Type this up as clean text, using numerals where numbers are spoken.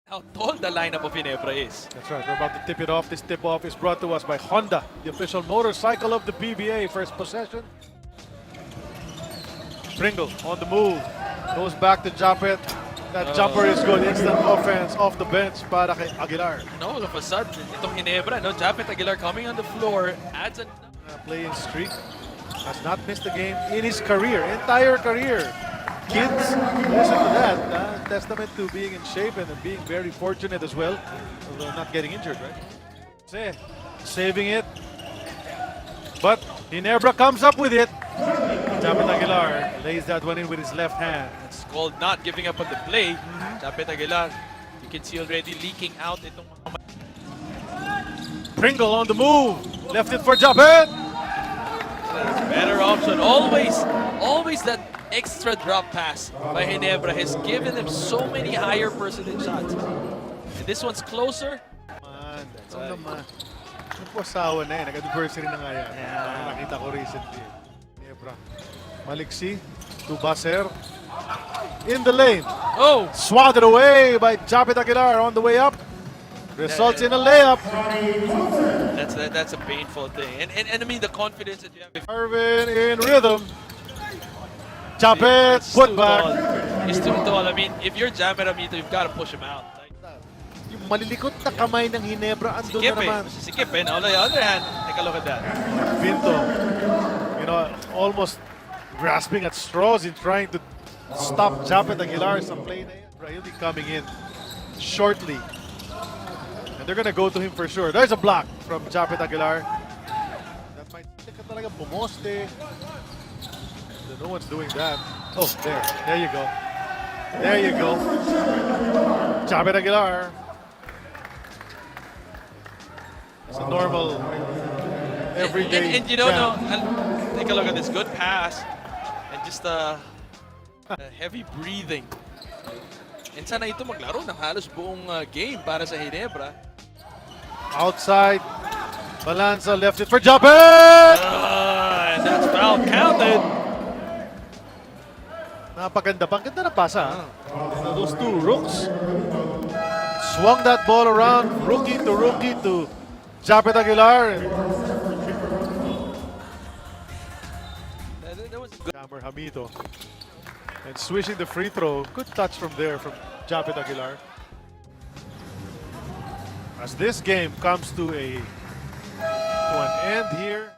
how tall the lineup of Ginebra is. That's right, we're about to tip it off. This tip-off is brought to us by Honda, the official motorcycle of the PBA. First possession. Pringle on the move. Goes back to Japeth. That jumper is good. Instant offense off the bench para kay Aguilar. No, all of a sudden, itong Ginebra, no, Japeth Aguilar coming on the floor, adds an... Playing streak. Has not missed a game in his career, entire career. Kids, listen to that. Testament to being in shape and being very fortunate as well. Although not getting injured, right? Saving it. But Ginebra comes up with it. Japeth Aguilar lays that one in with his left hand. It's called not giving up on the play. Japeth Aguilar, you can see already leaking out itong mga... Pringle on the move. Left it for Japeth. Better option. Always that extra drop pass by Ginebra has given them so many higher percentage shots. And this one's closer. Man, that's naman. Yung pasawa na eh. Nag-adversary na nga yan. Nakita ko recently. Ginebra. Maliksi to Baser. In the lane. Oh! Swatted away by Japeth Aguilar on the way up. Results in a layup. That's a painful thing. And I mean the confidence that you have. Arvin in rhythm. Japeth put back. He's too tall. I mean, if you're Ginebra, you've got to push him out. Yung malilikot na kamay ng Ginebra andun na naman. Sikip eh. On the other hand, take a look at that. Pinto, you know, almost grasping at straws in trying to stop Japeth Aguilar sa play na yan. He'll be coming in shortly. And they're gonna go to him for sure. There's a block from Japeth Aguilar. That might take talaga bumoste. No one's doing that. Oh, there you go. There you go. Japeth Aguilar. It's a normal, everyday and you don't know, take a look at this. Good pass. And just a heavy breathing. And sana ito maglaro ng halos buong game para sa Ginebra. Outside. Balanza left it for Japeth! And that's foul counted. Napaganda. Paganda na pasa. Those two rooks. Swung that ball around. Rookie to Japeth Aguilar. That was good. Hammer Hamito. And swishing the free throw. Good touch from there from Japeth Aguilar. As this game comes to an end here.